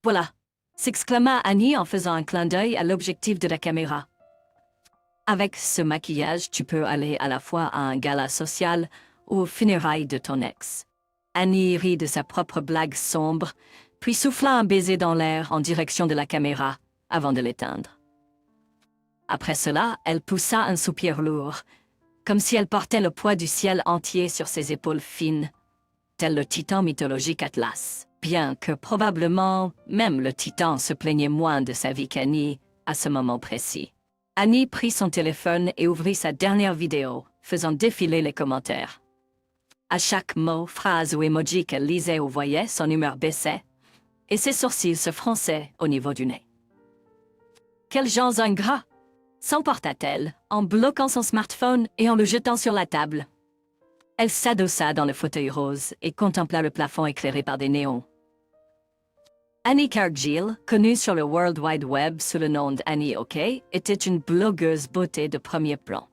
Voilà, s'exclama Annie en faisant un clin d'œil à l'objectif de la caméra. Avec ce maquillage, tu peux aller à la fois à un gala social ou aux funérailles de ton ex. Annie rit de sa propre blague sombre, puis souffla un baiser dans l'air en direction de la caméra, avant de l'éteindre. Après cela, elle poussa un soupir lourd, comme si elle portait le poids du ciel entier sur ses épaules fines, tel le titan mythologique Atlas. Bien que probablement, même le titan se plaignait moins de sa vie qu'Annie à ce moment précis. Annie prit son téléphone et ouvrit sa dernière vidéo, faisant défiler les commentaires. À chaque mot, phrase ou emoji qu'elle lisait ou voyait, son humeur baissait, et ses sourcils se fronçaient au niveau du nez. Quels gens ingrats! S'emporta-t-elle, en bloquant son smartphone et en le jetant sur la table. Elle s'adossa dans le fauteuil rose et contempla le plafond éclairé par des néons. Annie Cargill, connue sur le World Wide Web sous le nom d'Annie OK, était une blogueuse beauté de premier plan.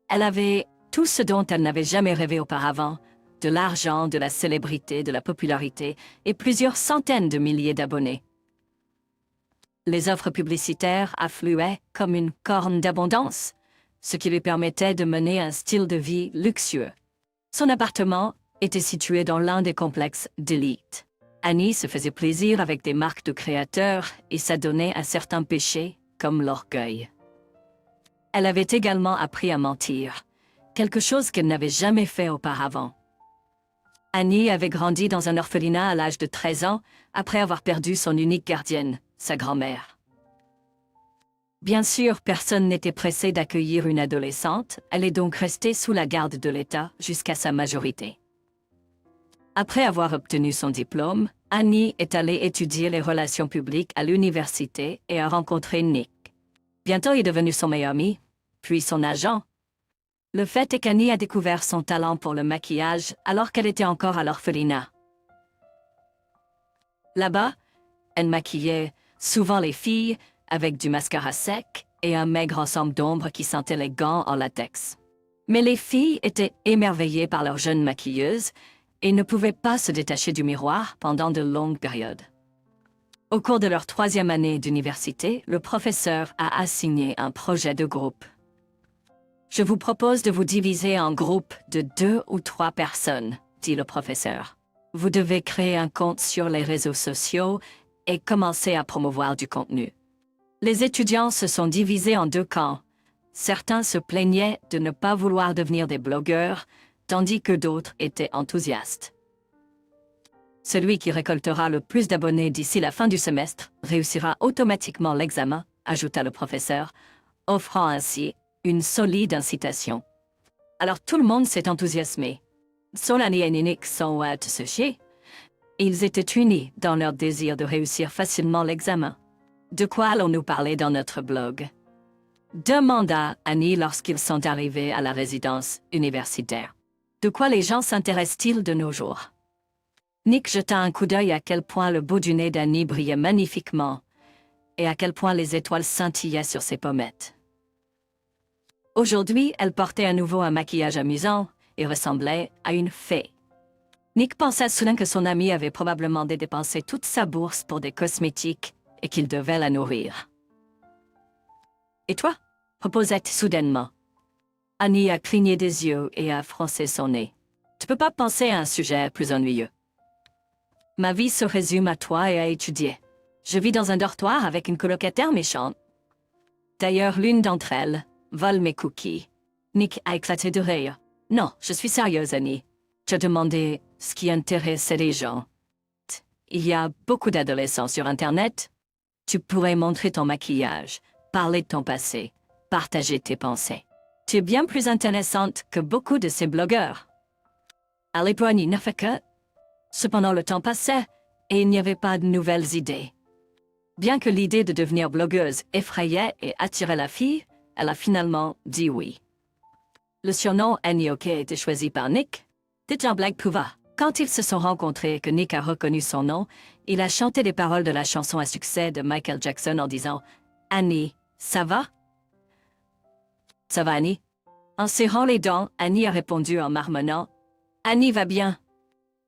Elle avait tout ce dont elle n'avait jamais rêvé auparavant, de l'argent, de la célébrité, de la popularité et plusieurs centaines de milliers d'abonnés. Les offres publicitaires affluaient comme une corne d'abondance, ce qui lui permettait de mener un style de vie luxueux. Son appartement était situé dans l'un des complexes d'élite. Annie se faisait plaisir avec des marques de créateurs et s'adonnait à certains péchés, comme l'orgueil. Elle avait également appris à mentir, quelque chose qu'elle n'avait jamais fait auparavant. Annie avait grandi dans un orphelinat à l'âge de 13 ans, après avoir perdu son unique gardienne, sa grand-mère. Bien sûr, personne n'était pressé d'accueillir une adolescente, elle est donc restée sous la garde de l'État jusqu'à sa majorité. Après avoir obtenu son diplôme, Annie est allée étudier les relations publiques à l'université et a rencontré Nick. Bientôt, il est devenu son meilleur ami, puis son agent. Le fait est qu'Annie a découvert son talent pour le maquillage alors qu'elle était encore à l'orphelinat. Là-bas, elle maquillait souvent les filles avec du mascara sec et un maigre ensemble d'ombre qui sentait les gants en latex. Mais les filles étaient émerveillées par leur jeune maquilleuse et ne pouvaient pas se détacher du miroir pendant de longues périodes. Au cours de leur 3e année d'université, le professeur a assigné un projet de groupe. Je vous propose de vous diviser en groupes de 2 ou 3 personnes, dit le professeur. Vous devez créer un compte sur les réseaux sociaux et commencer à promouvoir du contenu. Les étudiants se sont divisés en 2 camps. Certains se plaignaient de ne pas vouloir devenir des blogueurs, tandis que d'autres étaient enthousiastes. Celui qui récoltera le plus d'abonnés d'ici la fin du semestre réussira automatiquement l'examen, ajouta le professeur, offrant ainsi une solide incitation. Alors tout le monde s'est enthousiasmé. Solani et Nick sont associés. Ils étaient unis dans leur désir de réussir facilement l'examen. De quoi allons-nous parler dans notre blog? Demanda Annie lorsqu'ils sont arrivés à la résidence universitaire. De quoi les gens s'intéressent-ils de nos jours? Nick jeta un coup d'œil à quel point le bout du nez d'Annie brillait magnifiquement et à quel point les étoiles scintillaient sur ses pommettes. Aujourd'hui, elle portait à nouveau un maquillage amusant et ressemblait à une fée. Nick pensa soudain que son ami avait probablement dépensé toute sa bourse pour des cosmétiques et qu'il devait la nourrir. « Et toi ?» proposa-t-il soudainement. Annie a cligné des yeux et a froncé son nez. « Tu peux pas penser à un sujet plus ennuyeux. Ma vie se résume à toi et à étudier. Je vis dans un dortoir avec une colocataire méchante. D'ailleurs, l'une d'entre elles vole mes cookies. » Nick a éclaté de rire. « Non, je suis sérieuse, Annie. Je demandais ce qui intéressait les gens. Il y a beaucoup d'adolescents sur Internet. Tu pourrais montrer ton maquillage, parler de ton passé, partager tes pensées. Tu es bien plus intéressante que beaucoup de ces blogueurs. » À l'époque, Annie n'a fait que. Cependant, le temps passait et il n'y avait pas de nouvelles idées. Bien que l'idée de devenir blogueuse effrayait et attirait la fille, elle a finalement dit oui. Le surnom Annie OK était choisi par Nick. Déjà blague pouva. Quand ils se sont rencontrés et que Nick a reconnu son nom, il a chanté les paroles de la chanson à succès de Michael Jackson en disant « Annie, ça va? » « Ça va, Annie? » En serrant les dents, Annie a répondu en marmonnant « Annie va bien. »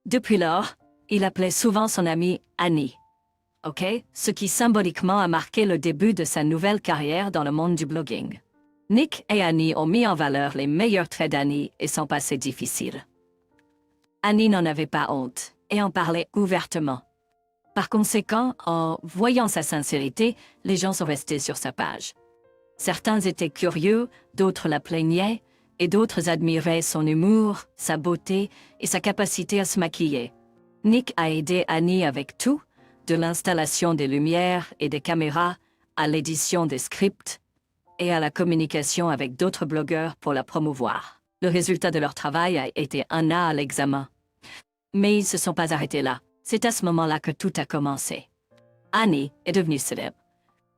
Depuis lors, il appelait souvent son amie Annie. ok? Ce qui symboliquement a marqué le début de sa nouvelle carrière dans le monde du blogging. Nick et Annie ont mis en valeur les meilleurs traits d'Annie et son passé difficile. Annie n'en avait pas honte et en parlait ouvertement. Par conséquent, en voyant sa sincérité, les gens sont restés sur sa page. Certains étaient curieux, d'autres la plaignaient, et d'autres admiraient son humour, sa beauté et sa capacité à se maquiller. Nick a aidé Annie avec tout, de l'installation des lumières et des caméras, à l'édition des scripts et à la communication avec d'autres blogueurs pour la promouvoir. Le résultat de leur travail a été un A à l'examen. Mais ils ne se sont pas arrêtés là. C'est à ce moment-là que tout a commencé. Annie est devenue célèbre.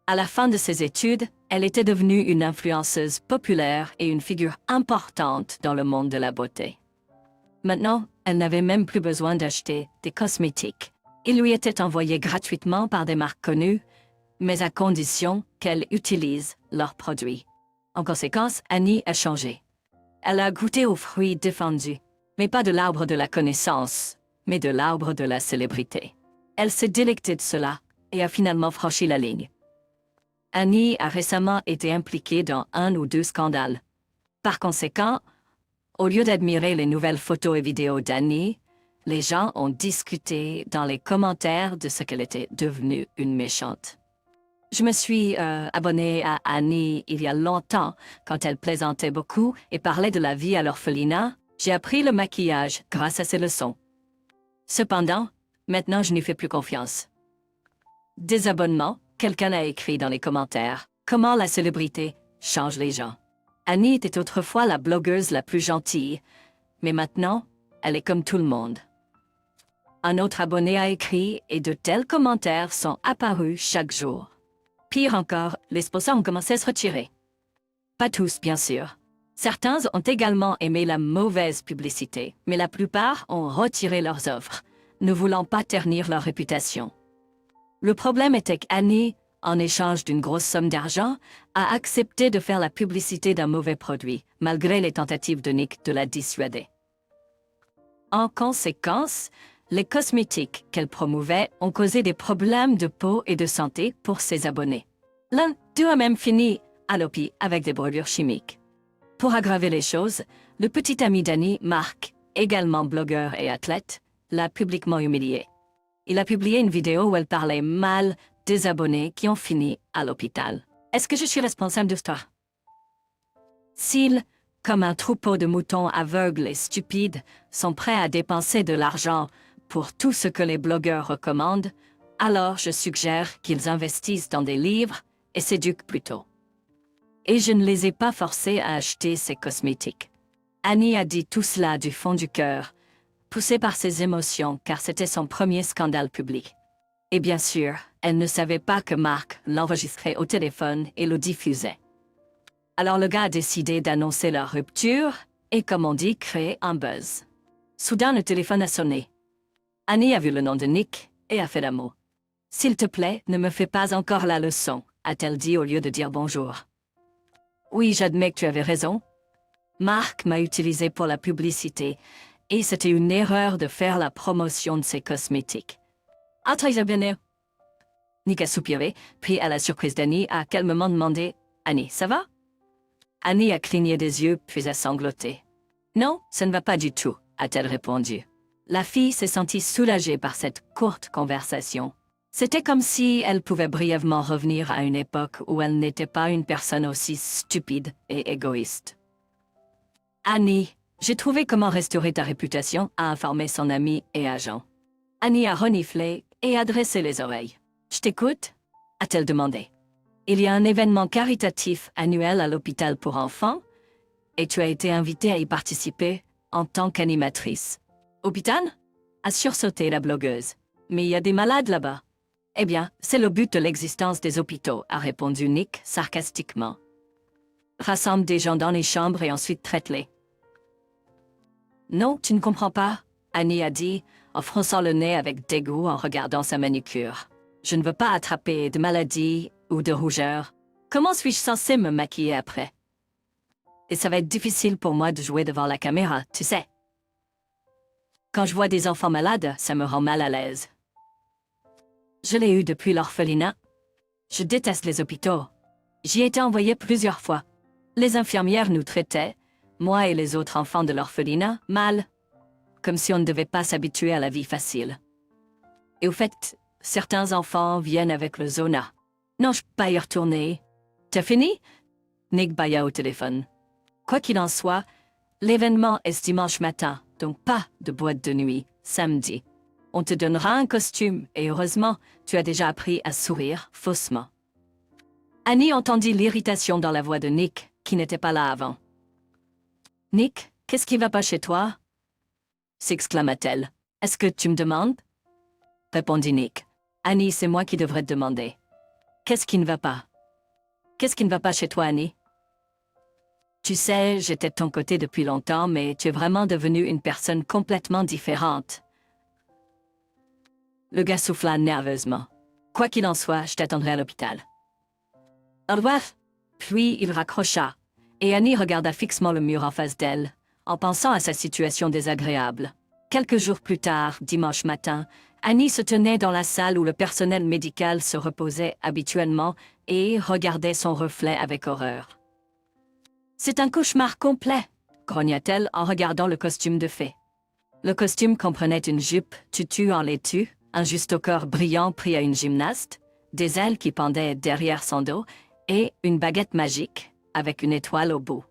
À la fin de ses études, elle était devenue une influenceuse populaire et une figure importante dans le monde de la beauté. Maintenant, elle n'avait même plus besoin d'acheter des cosmétiques. Ils lui étaient envoyés gratuitement par des marques connues, mais à condition qu'elle utilise leurs produits. En conséquence, Annie a changé. Elle a goûté aux fruits défendus, mais pas de l'arbre de la connaissance, mais de l'arbre de la célébrité. Elle s'est délectée de cela et a finalement franchi la ligne. Annie a récemment été impliquée dans 1 ou 2 scandales. Par conséquent, au lieu d'admirer les nouvelles photos et vidéos d'Annie, les gens ont discuté dans les commentaires de ce qu'elle était devenue une méchante. Je me suis abonnée à Annie il y a longtemps, quand elle plaisantait beaucoup et parlait de la vie à l'orphelinat. J'ai appris le maquillage grâce à ses leçons. Cependant, maintenant je n'y fais plus confiance. Désabonnement, quelqu'un a écrit dans les commentaires « Comment la célébrité change les gens ». Annie était autrefois la blogueuse la plus gentille, mais maintenant, elle est comme tout le monde. Un autre abonné a écrit et de tels commentaires sont apparus chaque jour. Pire encore, les sponsors ont commencé à se retirer. Pas tous, bien sûr. Certains ont également aimé la mauvaise publicité, mais la plupart ont retiré leurs offres, ne voulant pas ternir leur réputation. Le problème était qu'Annie, en échange d'une grosse somme d'argent, a accepté de faire la publicité d'un mauvais produit, malgré les tentatives de Nick de la dissuader. En conséquence, les cosmétiques qu'elle promouvait ont causé des problèmes de peau et de santé pour ses abonnés. L'un d'eux a même fini à l'hôpital avec des brûlures chimiques. Pour aggraver les choses, le petit ami d'Annie, Mark, également blogueur et athlète, l'a publiquement humiliée. Il a publié une vidéo où elle parlait mal des abonnés qui ont fini à l'hôpital. Est-ce que je suis responsable de ça? S'ils, comme un troupeau de moutons aveugles et stupides, sont prêts à dépenser de l'argent pour tout ce que les blogueurs recommandent, alors je suggère qu'ils investissent dans des livres et s'éduquent plutôt. Et je ne les ai pas forcés à acheter ces cosmétiques. Annie a dit tout cela du fond du cœur, poussée par ses émotions car c'était son premier scandale public. Et bien sûr, elle ne savait pas que Mark l'enregistrait au téléphone et le diffusait. Alors le gars a décidé d'annoncer leur rupture et, comme on dit, créer un buzz. Soudain, le téléphone a sonné. Annie a vu le nom de Nick et a fait un mot. « S'il te plaît, ne me fais pas encore la leçon », a-t-elle dit au lieu de dire bonjour. « Oui, j'admets que tu avais raison. Mark m'a utilisé pour la publicité et c'était une erreur de faire la promotion de ses cosmétiques. » Ah, très bien. Nick a soupiré, puis à la surprise d'Annie, a calmement demandé « Annie, ça va ?» Annie a cligné des yeux, puis a sangloté. « Non, ça ne va pas du tout », a-t-elle répondu. La fille s'est sentie soulagée par cette courte conversation. C'était comme si elle pouvait brièvement revenir à une époque où elle n'était pas une personne aussi stupide et égoïste. « Annie, j'ai trouvé comment restaurer ta réputation », a informé son ami et agent. Annie a reniflé et adressé les oreilles. « Je t'écoute ?» a-t-elle demandé. « Il y a un événement caritatif annuel à l'hôpital pour enfants et tu as été invitée à y participer en tant qu'animatrice. »« Hôpital ?» a sursauté la blogueuse. « Mais il y a des malades là-bas. »« Eh bien, c'est le but de l'existence des hôpitaux, » a répondu Nick sarcastiquement. « Rassemble des gens dans les chambres et ensuite traite-les. »« Non, tu ne comprends pas, » Annie a dit, en fronçant le nez avec dégoût en regardant sa manucure. « Je ne veux pas attraper de maladies ou de rougeur. Comment suis-je censée me maquiller après? Et ça va être difficile pour moi de jouer devant la caméra, tu sais. Quand je vois des enfants malades, ça me rend mal à l'aise. » Je l'ai eu depuis l'orphelinat. Je déteste les hôpitaux. J'y ai été envoyée plusieurs fois. Les infirmières nous traitaient, moi et les autres enfants de l'orphelinat, mal. Comme si on ne devait pas s'habituer à la vie facile. Et au fait, certains enfants viennent avec le Zona. Non, je peux pas y retourner. T'as fini? Nick bâilla au téléphone. Quoi qu'il en soit, l'événement est ce dimanche matin, donc pas de boîte de nuit, samedi. On te donnera un costume et heureusement, tu as déjà appris à sourire faussement. Annie entendit l'irritation dans la voix de Nick, qui n'était pas là avant. « Nick, qu'est-ce qui va pas chez toi ?» s'exclama-t-elle. « Est-ce que tu me demandes ?» répondit Nick. « Annie, c'est moi qui devrais te demander. Qu'est-ce qui ne va pas? Qu'est-ce qui ne va pas chez toi, Annie? Tu sais, j'étais de ton côté depuis longtemps, mais tu es vraiment devenue une personne complètement différente. » Le gars souffla nerveusement. « Quoi qu'il en soit, je t'attendrai à l'hôpital. » Au revoir. Puis il raccrocha, et Annie regarda fixement le mur en face d'elle, en pensant à sa situation désagréable. Quelques jours plus tard, dimanche matin, Annie se tenait dans la salle où le personnel médical se reposait habituellement et regardait son reflet avec horreur. « C'est un cauchemar complet !» grogna-t-elle en regardant le costume de fée. Le costume comprenait une jupe tutu en laitue, un juste-au-corps brillant pris à une gymnaste, des ailes qui pendaient derrière son dos et une baguette magique avec une étoile au bout.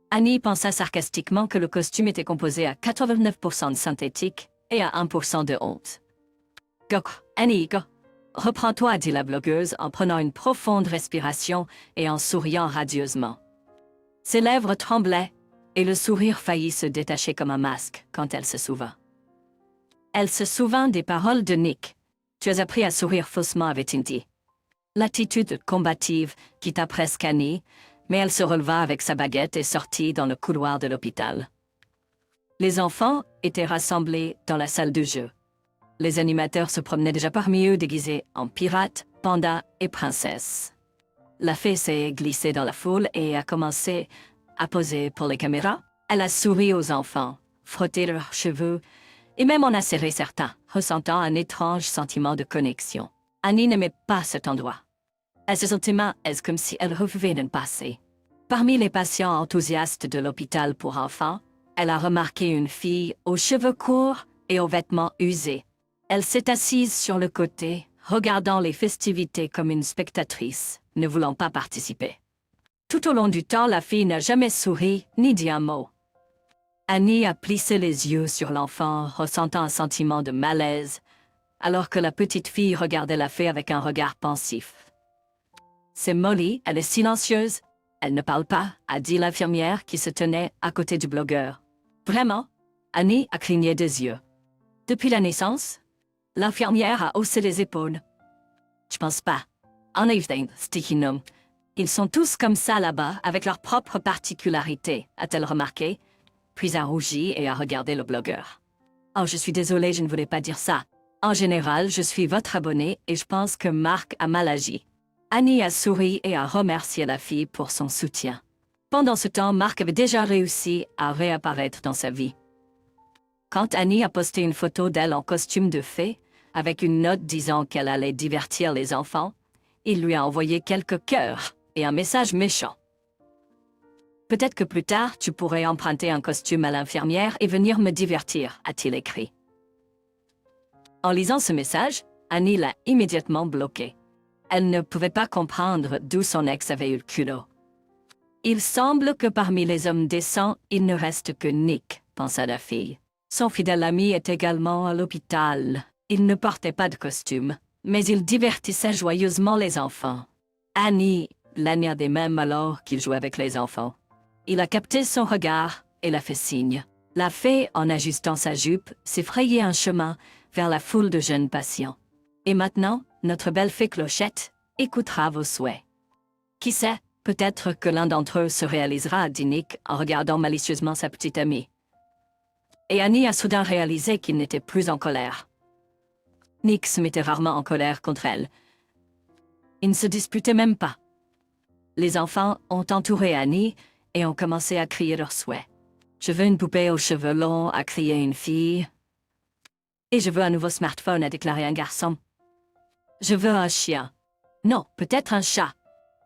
Annie pensa sarcastiquement que le costume était composé à 89% de synthétique et à 1% de honte. « Go, Annie, go! Reprends-toi » dit la blogueuse en prenant une profonde respiration et en souriant radieusement. Ses lèvres tremblaient et le sourire faillit se détacher comme un masque quand elle se souvint. Elle se souvint des paroles de Nick. « Tu as appris à sourire faussement, avait-il dit. » L'attitude combative quitta presque Annie, mais elle se releva avec sa baguette et sortit dans le couloir de l'hôpital. Les enfants étaient rassemblés dans la salle de jeu. Les animateurs se promenaient déjà parmi eux déguisés en pirates, pandas et princesses. La fée s'est glissée dans la foule et a commencé à poser pour les caméras. Elle a souri aux enfants, frotté leurs cheveux et même en a serré certains, ressentant un étrange sentiment de connexion. Annie n'aimait pas cet endroit. Elle se sentait comme si elle revivait d'un passé. Parmi les patients enthousiastes de l'hôpital pour enfants, elle a remarqué une fille aux cheveux courts et aux vêtements usés. Elle s'est assise sur le côté, regardant les festivités comme une spectatrice, ne voulant pas participer. Tout au long du temps, la fille n'a jamais souri ni dit un mot. Annie a plissé les yeux sur l'enfant, ressentant un sentiment de malaise, alors que la petite fille regardait la fée avec un regard pensif. « C'est Molly, elle est silencieuse. Elle ne parle pas » a dit l'infirmière qui se tenait à côté du blogueur. « Vraiment ?» Annie a cligné des yeux. « Depuis la naissance ?» L'infirmière a haussé les épaules. « Je pense pas. En effet, Stickinum. Ils sont tous comme ça là-bas, avec leurs propres particularités, a-t-elle remarqué, puis a rougi et a regardé le blogueur. « Oh, je suis désolée, je ne voulais pas dire ça. En général, je suis votre abonné et je pense que Marc a mal agi. » Annie a souri et a remercié la fille pour son soutien. Pendant ce temps, Marc avait déjà réussi à réapparaître dans sa vie. Quand Annie a posté une photo d'elle en costume de fée, avec une note disant qu'elle allait divertir les enfants, il lui a envoyé quelques cœurs et un message méchant. « Peut-être que plus tard, tu pourrais emprunter un costume à l'infirmière et venir me divertir » a-t-il écrit. En lisant ce message, Annie l'a immédiatement bloqué. Elle ne pouvait pas comprendre d'où son ex avait eu le culot. « Il semble que parmi les hommes décents, il ne reste que Nick » pensa la fille. Son fidèle ami est également à l'hôpital. Il ne portait pas de costume, mais il divertissait joyeusement les enfants. Annie laniardait même alors qu'il jouait avec les enfants. Il a capté son regard et l'a fait signe. La fée, en ajustant sa jupe, s'est frayé un chemin vers la foule de jeunes patients. Et maintenant, notre belle fée Clochette écoutera vos souhaits. Qui sait, peut-être que l'un d'entre eux se réalisera, dit Nick en regardant malicieusement sa petite amie. Et Annie a soudain réalisé qu'il n'était plus en colère. Nick se mettait rarement en colère contre elle. Ils ne se disputaient même pas. Les enfants ont entouré Annie et ont commencé à crier leurs souhaits. « Je veux une poupée aux cheveux longs » a crié une fille. « Et je veux un nouveau smartphone » a déclaré un garçon. Je veux un chien. Non, peut-être un chat.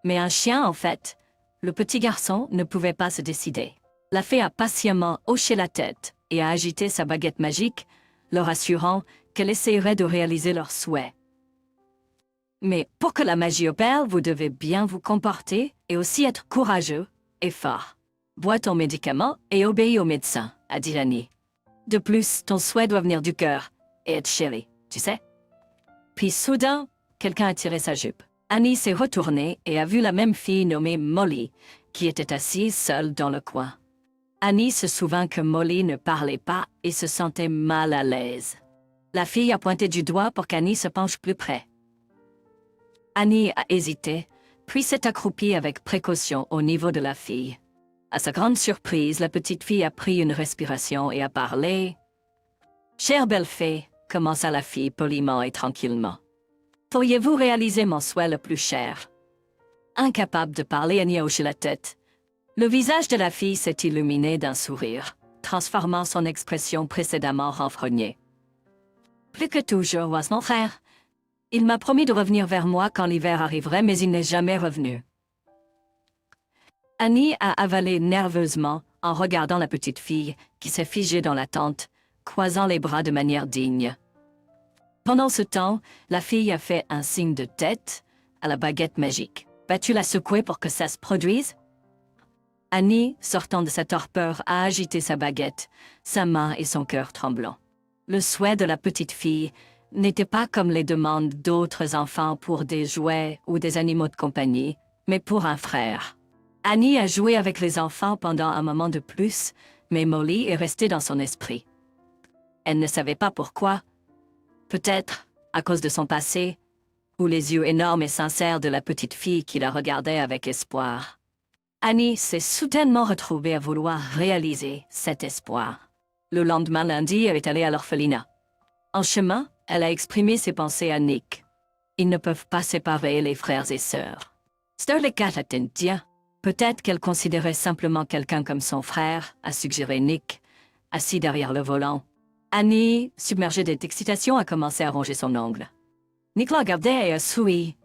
Mais un chien, en fait. Le petit garçon ne pouvait pas se décider. La fée a patiemment hoché la tête et a agité sa baguette magique, leur assurant qu'elle essayerait de réaliser leurs souhaits. Mais pour que la magie opère, vous devez bien vous comporter et aussi être courageux et fort. Bois ton médicament et obéis au médecin, a dit Annie. De plus, ton souhait doit venir du cœur et être chéri, tu sais. Puis soudain, quelqu'un a tiré sa jupe. Annie s'est retournée et a vu la même fille nommée Molly, qui était assise seule dans le coin. Annie se souvint que Molly ne parlait pas et se sentait mal à l'aise. La fille a pointé du doigt pour qu'Annie se penche plus près. Annie a hésité, puis s'est accroupie avec précaution au niveau de la fille. À sa grande surprise, la petite fille a pris une respiration et a parlé. « Chère belle fée », commença la fille poliment et tranquillement. « Pourriez-vous réaliser mon souhait le plus cher ?» Incapable de parler, Annie a hoché la tête. Le visage de la fille s'est illuminé d'un sourire, transformant son expression précédemment renfrognée. « Plus que toujours, was mon frère. Il m'a promis de revenir vers moi quand l'hiver arriverait, mais il n'est jamais revenu. » Annie a avalé nerveusement en regardant la petite fille qui s'est figée dans la tente, croisant les bras de manière digne. Pendant ce temps, la fille a fait un signe de tête à la baguette magique. « Vas-tu la secouer pour que ça se produise ?» Annie, sortant de sa torpeur, a agité sa baguette, sa main et son cœur tremblant. Le souhait de la petite fille n'était pas comme les demandes d'autres enfants pour des jouets ou des animaux de compagnie, mais pour un frère. Annie a joué avec les enfants pendant un moment de plus, mais Molly est restée dans son esprit. Elle ne savait pas pourquoi. Peut-être à cause de son passé, ou les yeux énormes et sincères de la petite fille qui la regardait avec espoir. Annie s'est soudainement retrouvée à vouloir réaliser cet espoir. Le lendemain lundi, elle est allée à l'orphelinat. En chemin, elle a exprimé ses pensées à Nick. Ils ne peuvent pas séparer les frères et sœurs. Sterling tiens. Peut-être qu'elle considérait simplement quelqu'un comme son frère, a suggéré Nick, assis derrière le volant. Annie, submergée d'excitation, a commencé à ronger son ongle. Nick la regardait et a souri.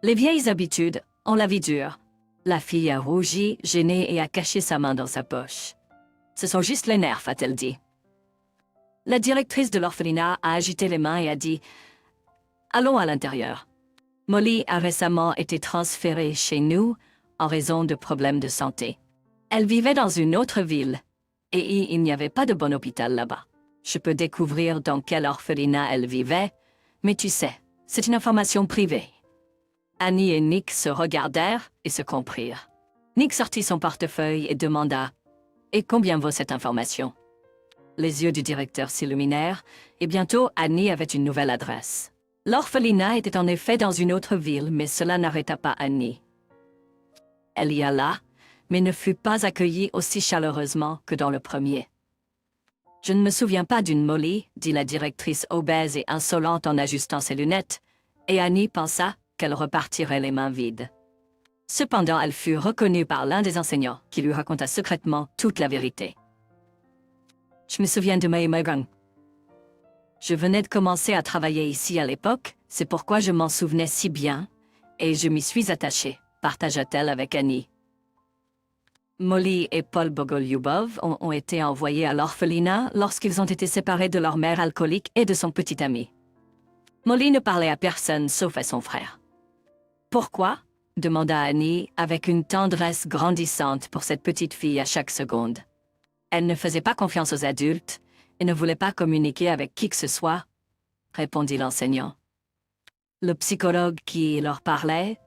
Les vieilles habitudes ont la vie dure. La fille a rougi, gênée et a caché sa main dans sa poche. Ce sont juste les nerfs, a-t-elle dit. La directrice de l'orphelinat a agité les mains et a dit « Allons à l'intérieur. Molly a récemment été transférée chez nous en raison de problèmes de santé. Elle vivait dans une autre ville et il n'y avait pas de bon hôpital là-bas. Je peux découvrir dans quel orphelinat elle vivait, mais tu sais, c'est une information privée. » Annie et Nick se regardèrent et se comprirent. Nick sortit son portefeuille et demanda « Et combien vaut cette information ?» Les yeux du directeur s'illuminèrent, et bientôt Annie avait une nouvelle adresse. L'orphelinat était en effet dans une autre ville, mais cela n'arrêta pas Annie. Elle y alla, mais ne fut pas accueillie aussi chaleureusement que dans le premier. « Je ne me souviens pas d'une Molly, » dit la directrice obèse et insolente en ajustant ses lunettes, et Annie pensa qu'elle repartirait les mains vides. Cependant, elle fut reconnue par l'un des enseignants, qui lui raconta secrètement toute la vérité. « Je me souviens de Megan. Je venais de commencer à travailler ici à l'époque, c'est pourquoi je m'en souvenais si bien, et je m'y suis attachée, partagea-t-elle avec Annie. Molly et Paul Bogolyubov ont été envoyés à l'orphelinat lorsqu'ils ont été séparés de leur mère alcoolique et de son petit ami. Molly ne parlait à personne sauf à son frère. « Pourquoi ?» demanda Annie avec une tendresse grandissante pour cette petite fille à chaque seconde. Elle ne faisait pas confiance aux adultes et ne voulait pas communiquer avec qui que ce soit, répondit l'enseignant. Le psychologue qui leur parlait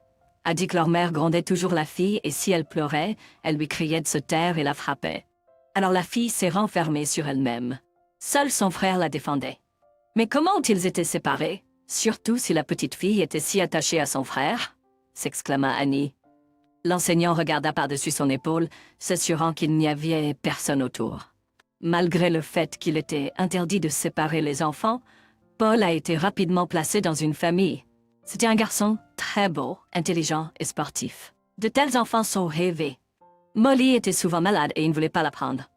a dit que leur mère grondait toujours la fille et si elle pleurait, elle lui criait de se taire et la frappait. Alors la fille s'est renfermée sur elle-même. Seul son frère la défendait. Mais comment ont-ils été séparés, surtout si la petite fille était si attachée à son frère? S'exclama Annie. L'enseignant regarda par-dessus son épaule, s'assurant qu'il n'y avait personne autour. Malgré le fait qu'il était interdit de séparer les enfants, Paul a été rapidement placé dans une famille. C'était un garçon très beau, intelligent et sportif. De tels enfants sont rêvés. Molly était souvent malade et il ne voulait pas la prendre.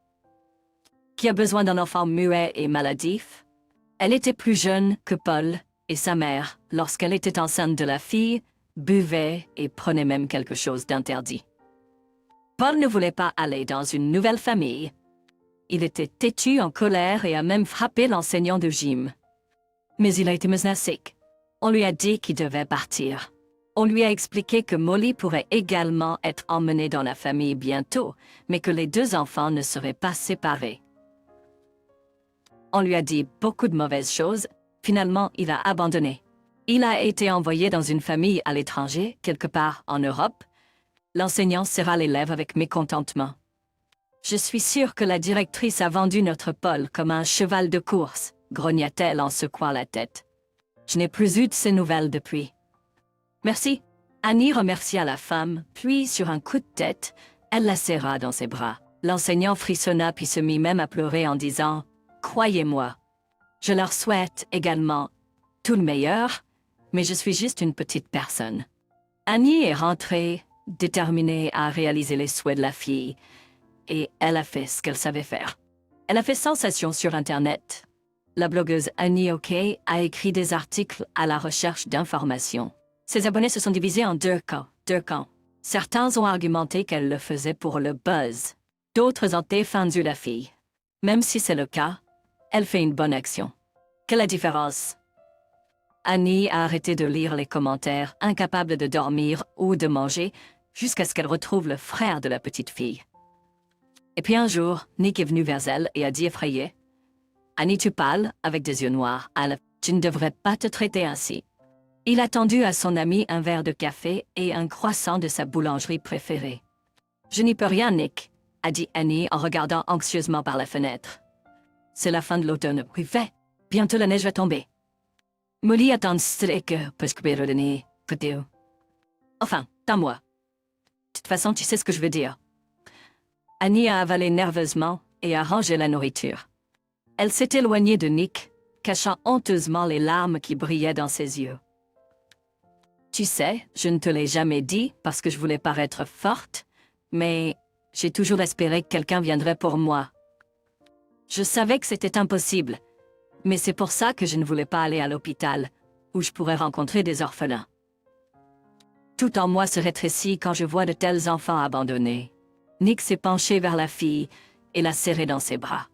Qui a besoin d'un enfant muet et maladif? Elle était plus jeune que Paul et sa mère, lorsqu'elle était enceinte de la fille, buvait et prenait même quelque chose d'interdit. Paul ne voulait pas aller dans une nouvelle famille. Il était têtu en colère et a même frappé l'enseignant de gym. Mais il a été menacé. On lui a dit qu'il devait partir. On lui a expliqué que Molly pourrait également être emmenée dans la famille bientôt, mais que les deux enfants ne seraient pas séparés. On lui a dit beaucoup de mauvaises choses. Finalement, il a abandonné. Il a été envoyé dans une famille à l'étranger, quelque part en Europe. L'enseignant serra les lèvres avec mécontentement. Je suis sûre que la directrice a vendu notre Paul comme un cheval de course, grogna-t-elle en secouant la tête. Je n'ai plus eu de ses nouvelles depuis. Merci. Annie remercia la femme, puis sur un coup de tête, elle la serra dans ses bras. L'enseignant frissonna puis se mit même à pleurer en disant « Croyez-moi, je leur souhaite également tout le meilleur, mais je suis juste une petite personne. » Annie est rentrée, déterminée à réaliser les souhaits de la fille, et elle a fait ce qu'elle savait faire. Elle a fait sensation sur Internet. La blogueuse Annie OK a écrit des articles à la recherche d'informations. Ses abonnés se sont divisés en deux camps. Certains ont argumenté qu'elle le faisait pour le buzz. D'autres ont défendu la fille. Même si c'est le cas, elle fait une bonne action. Quelle est la différence? Annie a arrêté de lire les commentaires, incapable de dormir ou de manger, jusqu'à ce qu'elle retrouve le frère de la petite fille. Et puis un jour, Nick est venu vers elle et a dit effrayé « Annie, tu parles avec des yeux noirs. Tu ne devrais pas te traiter ainsi. » Il a tendu à son ami un verre de café et un croissant de sa boulangerie préférée. « Je n'y peux rien, Nick, » a dit Annie en regardant anxieusement par la fenêtre. « C'est la fin de l'automne. Oui, fait. Bientôt la neige va tomber. » Molly attend que parce que redonner. Enfin, t'as moi. De toute façon, tu sais ce que je veux dire. Annie a avalé nerveusement et a rangé la nourriture. Elle s'est éloignée de Nick, cachant honteusement les larmes qui brillaient dans ses yeux. Tu sais, je ne te l'ai jamais dit parce que je voulais paraître forte, mais j'ai toujours espéré que quelqu'un viendrait pour moi. Je savais que c'était impossible, mais c'est pour ça que je ne voulais pas aller à l'hôpital, où je pourrais rencontrer des orphelins. Tout en moi se rétrécit quand je vois de tels enfants abandonnés. Nick s'est penché vers la fille et l'a serrée dans ses bras.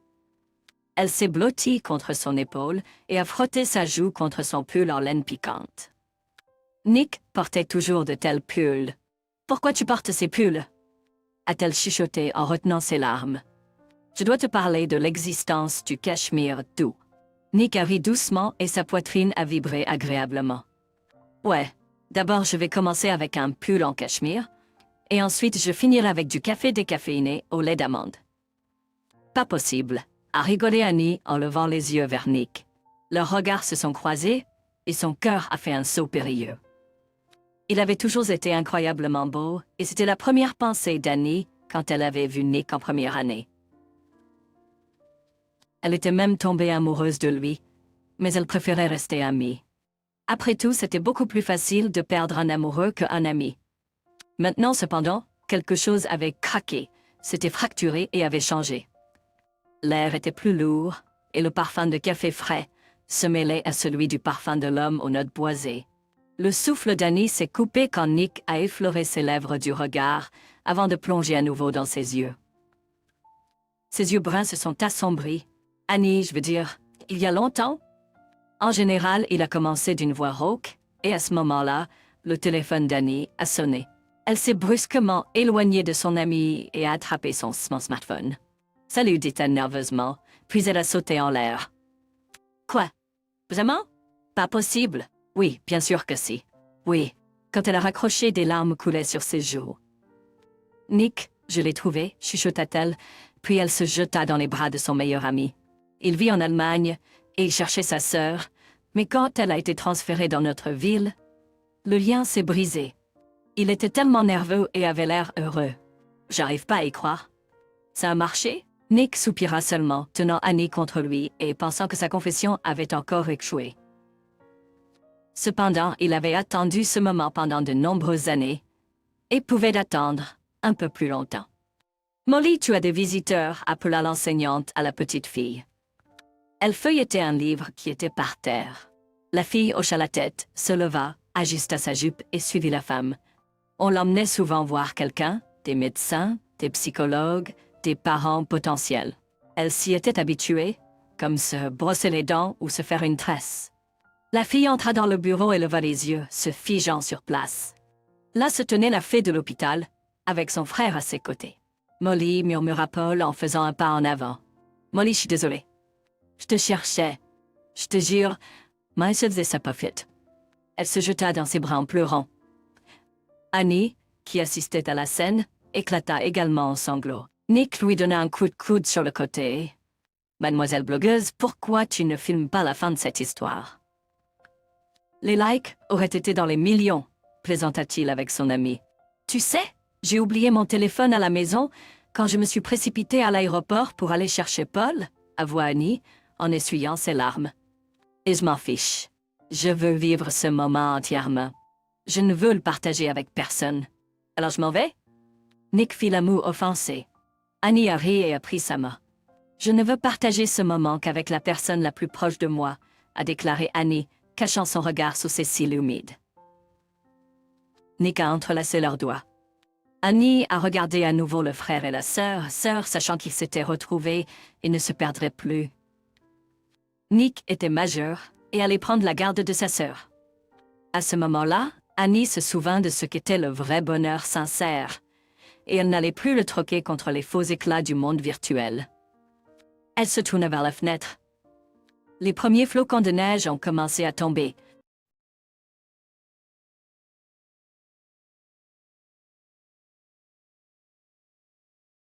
Elle s'est blottie contre son épaule et a frotté sa joue contre son pull en laine piquante. Nick portait toujours de tels pulls. « Pourquoi tu portes ces pulls ?» a-t-elle chuchoté en retenant ses larmes. « Je dois te parler de l'existence du cachemire doux. » Nick a ri doucement et sa poitrine a vibré agréablement. « Ouais, d'abord je vais commencer avec un pull en cachemire, et ensuite je finirai avec du café décaféiné au lait d'amande. »« Pas possible, » a rigolé Annie en levant les yeux vers Nick. Leurs regards se sont croisés et son cœur a fait un saut périlleux. Il avait toujours été incroyablement beau et c'était la première pensée d'Annie quand elle avait vu Nick en première année. Elle était même tombée amoureuse de lui, mais elle préférait rester amie. Après tout, c'était beaucoup plus facile de perdre un amoureux qu'un ami. Maintenant, cependant, quelque chose avait craqué, s'était fracturé et avait changé. L'air était plus lourd, et le parfum de café frais se mêlait à celui du parfum de l'homme aux notes boisées. Le souffle d'Annie s'est coupé quand Nick a effleuré ses lèvres du regard avant de plonger à nouveau dans ses yeux. Ses yeux bruns se sont assombris. « Annie, je veux dire, il y a longtemps ?» En général, il a commencé d'une voix rauque, et à ce moment-là, le téléphone d'Annie a sonné. Elle s'est brusquement éloignée de son ami et a attrapé son smartphone. « Salut » dit-elle nerveusement, puis elle a sauté en l'air. « Quoi? Vraiment? Pas possible. Oui, bien sûr que si. Oui. » Quand elle a raccroché, des larmes coulaient sur ses joues. « Nick, je l'ai trouvé » chuchota-t-elle, puis elle se jeta dans les bras de son meilleur ami. Il vit en Allemagne et il cherchait sa sœur, mais quand elle a été transférée dans notre ville, le lien s'est brisé. Il était tellement nerveux et avait l'air heureux. J'arrive pas à y croire. Ça a marché? Nick soupira seulement, tenant Annie contre lui et pensant que sa confession avait encore échoué. Cependant, il avait attendu ce moment pendant de nombreuses années et pouvait attendre un peu plus longtemps. « Molly, tu as des visiteurs » appela l'enseignante à la petite fille. Elle feuilletait un livre qui était par terre. La fille hocha la tête, se leva, ajusta sa jupe et suivit la femme. On l'emmenait souvent voir quelqu'un, des médecins, des psychologues, des parents potentiels. Elle s'y était habituée, comme se brosser les dents ou se faire une tresse. La fille entra dans le bureau et leva les yeux, se figeant sur place. Là se tenait la fée de l'hôpital, avec son frère à ses côtés. « Molly », murmura Paul en faisant un pas en avant. « Molly, je suis désolée. Je te cherchais. Je te jure, mais je faisais ça pas fit. » Elle se jeta dans ses bras en pleurant. Annie, qui assistait à la scène, éclata également en sanglots. Nick lui donna un coup de coude sur le côté. « Mademoiselle blogueuse, pourquoi tu ne filmes pas la fin de cette histoire ?» Les likes auraient été dans les millions, plaisanta-t-il avec son ami. « Tu sais, j'ai oublié mon téléphone à la maison quand je me suis précipitée à l'aéroport pour aller chercher Paul, » avoua Annie, en essuyant ses larmes. « Et je m'en fiche. Je veux vivre ce moment entièrement. Je ne veux le partager avec personne. Alors je m'en vais ?» Nick fit la moue offensée. Annie a ri et a pris sa main. « Je ne veux partager ce moment qu'avec la personne la plus proche de moi, » a déclaré Annie, cachant son regard sous ses cils humides. Nick a entrelacé leurs doigts. Annie a regardé à nouveau le frère et la sœur, sachant qu'ils s'étaient retrouvés et ne se perdraient plus. Nick était majeur et allait prendre la garde de sa sœur. À ce moment-là, Annie se souvint de ce qu'était le vrai bonheur sincère, et elle n'allait plus le troquer contre les faux éclats du monde virtuel. Elle se tourna vers la fenêtre. Les premiers flocons de neige ont commencé à tomber,